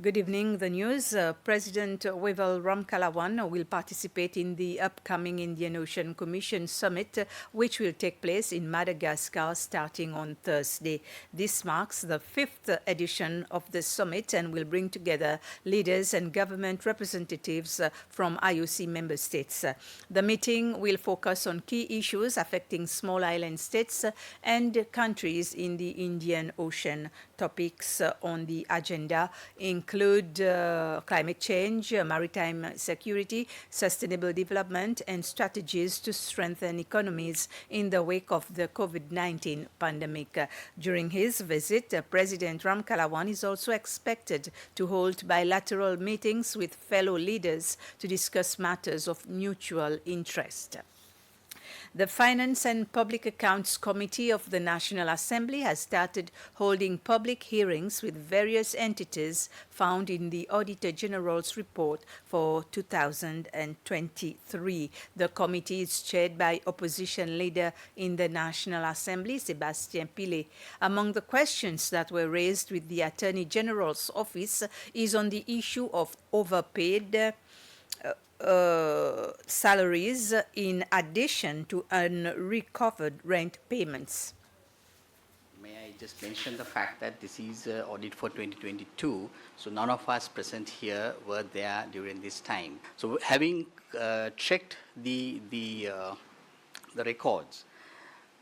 Good evening. The news. President Wavel Ramkalawan will participate in the upcoming Indian Ocean Commission Summit, which will take place in Madagascar starting on Thursday. This marks the fifth edition of the summit and will bring together leaders and government representatives from IOC member states. The meeting will focus on key issues affecting small island states and countries in the Indian Ocean. Topics on the agenda include climate change, maritime security, sustainable development, and strategies to strengthen economies in the wake of the COVID-19 pandemic. During his visit, President Ramkalawan is also expected to hold bilateral meetings with fellow leaders to discuss matters of mutual interest. The Finance and Public Accounts Committee of the National Assembly has started holding public hearings with various entities found in the Auditor General's report for 2023. The committee is chaired by opposition leader in the National Assembly, Sebastien Pile. Among the questions that were raised with the Attorney General's office is on the issue of overpaid salaries in addition to unrecovered rent payments. May I just mention the fact that this is audit for 2022, so none of us present here were there during this time. So having checked the records,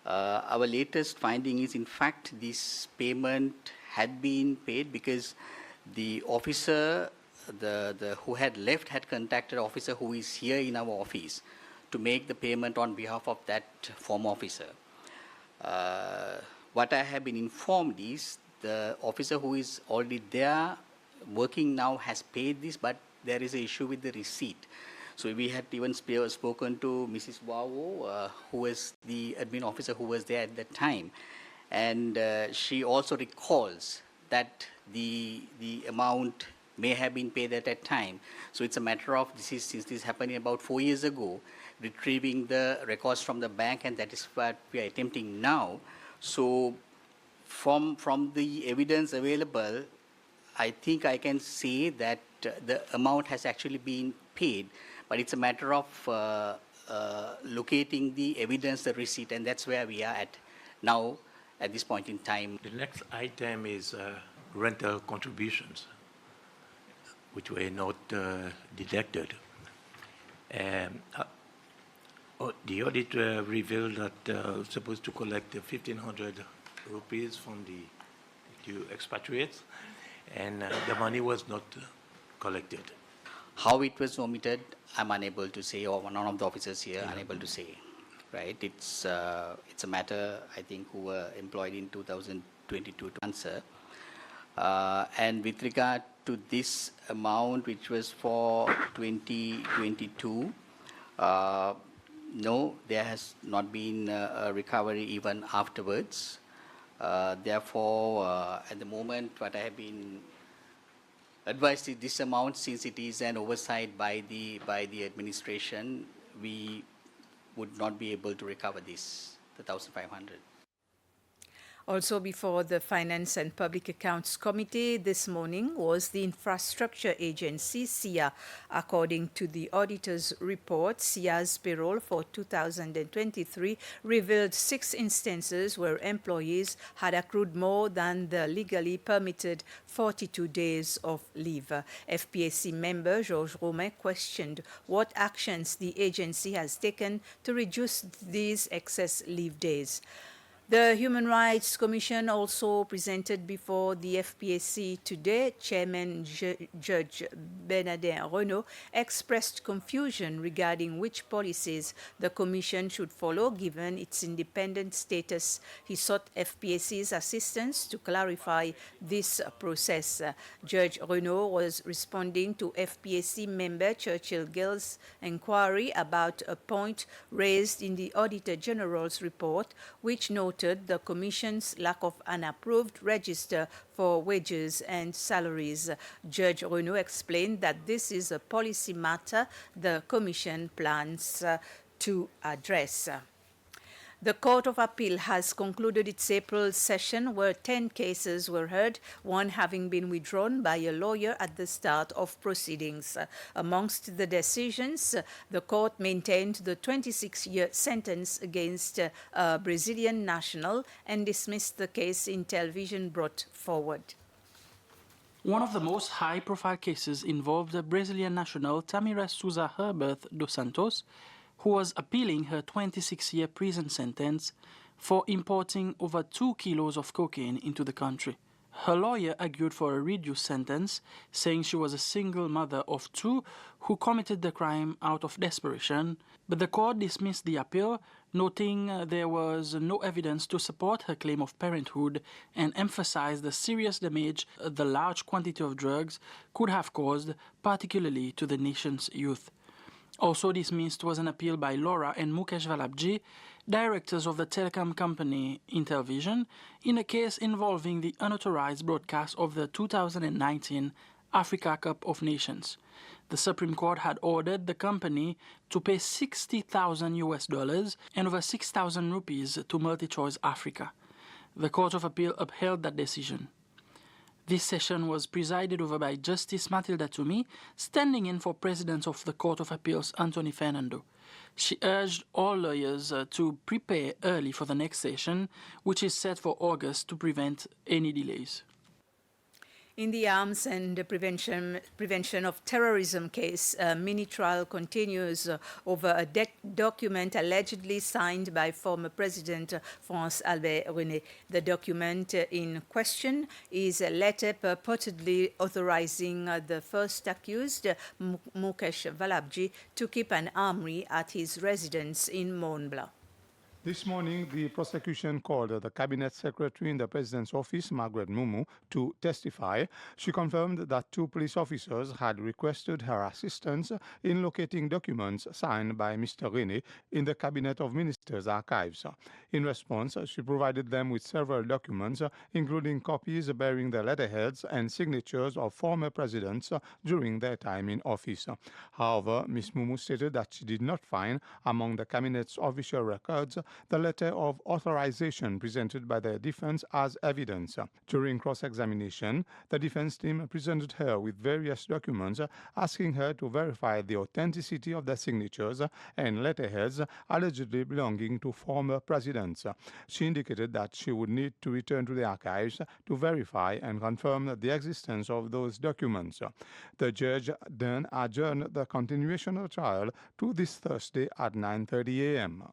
our latest finding is in fact this payment had been paid because the officer who had left had contacted an officer who is here in our office to make the payment on behalf of that former officer. What I have been informed is the officer who is already there working now has paid this, but there is an issue with the receipt. So we had even spoken to Mrs. Wawo, who was the admin officer who was there at that time. And she also recalls that the amount may have been paid at that time. So it's a matter of, since this happened about 4 years ago, retrieving the records from the bank, and that is what we are attempting now. So from the evidence available, I think I can say that the amount has actually been paid, but it's a matter of locating the evidence, the receipt, and that's where we are at now at this point in time. The next item is rental contributions, which were not deducted. The audit revealed that supposed to collect 1,500 rupees from the expatriates, and the money was not collected. How it was omitted, I'm unable to say, or none of the officers here unable to say. Right? It's a matter, I think, who were employed in 2022 to answer. And with regard to this amount, which was for 2022, no, there has not been a recovery even afterwards. Therefore, at the moment, what I have been advised is this amount, since it is an oversight by the administration, we would not be able to recover this, the 1,500. Also before the Finance and Public Accounts Committee this morning was the Infrastructure Agency, SIA. According to the auditor's report, SIA's payroll for 2023 revealed 6 instances where employees had accrued more than the legally permitted 42 days of leave. FPAC member Georges Romain questioned what actions the agency has taken to reduce these excess leave days. The Human Rights Commission also presented before the FPAC today. Chairman Judge Bernardin Renaud expressed confusion regarding which policies the Commission should follow given its independent status. He sought FPAC's assistance to clarify this process. Judge Renaud was responding to FPAC member Churchill Gill's inquiry about a point raised in the Auditor General's report, which noted the Commission's lack of an approved register for wages and salaries. Judge Renaud explained that this is a policy matter the Commission plans to address. The Court of Appeal has concluded its April session where 10 cases were heard, one having been withdrawn by a lawyer at the start of proceedings. Amongst the decisions, the court maintained the 26-year sentence against a Brazilian national and dismissed the case in television brought forward. One of the most high-profile cases involved the Brazilian national Tamira Souza Herbert dos Santos, who was appealing her 26-year prison sentence for importing over 2 kilos of cocaine into the country. Her lawyer argued for a reduced sentence, saying she was a single mother of 2 who committed the crime out of desperation, but the court dismissed the appeal, noting there was no evidence to support her claim of parenthood and emphasized the serious damage the large quantity of drugs could have caused, particularly to the nation's youth. Also dismissed was an appeal by Laura and Mukesh Valabji, directors of the telecom company Intelvision, in a case involving the unauthorized broadcast of the 2019 Africa Cup of Nations. The Supreme Court had ordered the company to pay $60,000 and over 6,000 rupees to MultiChoice Africa. The Court of Appeal upheld that decision. This session was presided over by Justice Matilda Toomey, standing in for President of the Court of Appeals Anthony Fernando. She urged all lawyers to prepare early for the next session, which is set for August, to prevent any delays. In the Arms and Prevention of Terrorism case, a mini-trial continues over a document allegedly signed by former President France Albert René. The document in question is a letter purportedly authorizing the first accused, Mukesh Valabji, to keep an armory at his residence in Mont Blanc. This morning, the prosecution called the Cabinet Secretary in the President's office, Margaret Mumu, to testify. She confirmed that 2 police officers had requested her assistance in locating documents signed by Mr. Rene in the Cabinet of Ministers archives. In response, she provided them with several documents, including copies bearing the letterheads and signatures of former presidents during their time in office. However, Ms. Mumu stated that she did not find among the Cabinet's official records the letter of authorization presented by the defense as evidence. During cross-examination, the defense team presented her with various documents asking her to verify the authenticity of the signatures and letterheads allegedly belonging to former presidents. She indicated that she would need to return to the archives to verify and confirm the existence of those documents. The judge then adjourned the continuation of the trial to this Thursday at 9:30 a.m.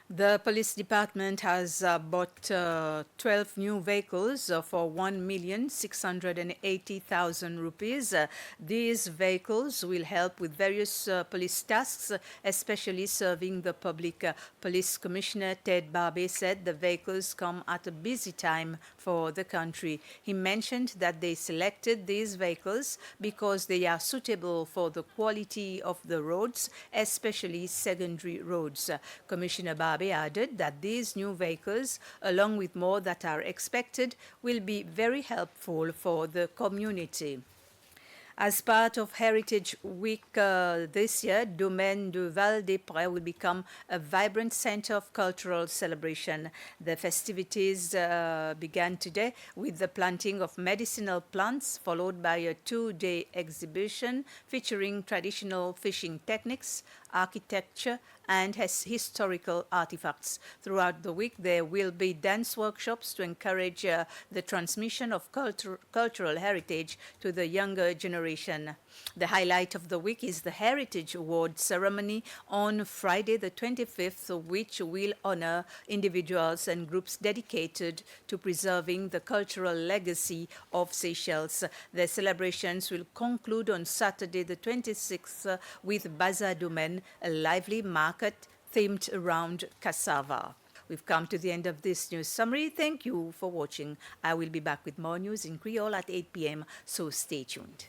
The police department has bought 12 new vehicles for 1,680,000 rupees. These vehicles will help with various police tasks, especially serving the public. Police Commissioner Ted Barbe said the vehicles come at a busy time for the country. He mentioned that they selected these vehicles because they are suitable for the quality of the roads, especially secondary roads. Commissioner Barbe added that these new vehicles, along with more that are expected, will be very helpful for the community. As part of Heritage Week this year, Domaine de Val-des-Prés will become a vibrant center of cultural celebration. The festivities began today with the planting of medicinal plants, followed by a 2-day exhibition featuring traditional fishing techniques, architecture, and historical artifacts. Throughout the week, there will be dance workshops to encourage the transmission of cultural heritage to the younger generation. The highlight of the week is the Heritage Award ceremony on Friday the 25th, which will honor individuals and groups dedicated to preserving the cultural legacy of Seychelles. The celebrations will conclude on Saturday the 26th with Bazaar Domaine, a lively market themed around cassava. We've come to the end of this news summary. Thank you for watching. I will be back with more news in Creole at 8 p.m., so stay tuned.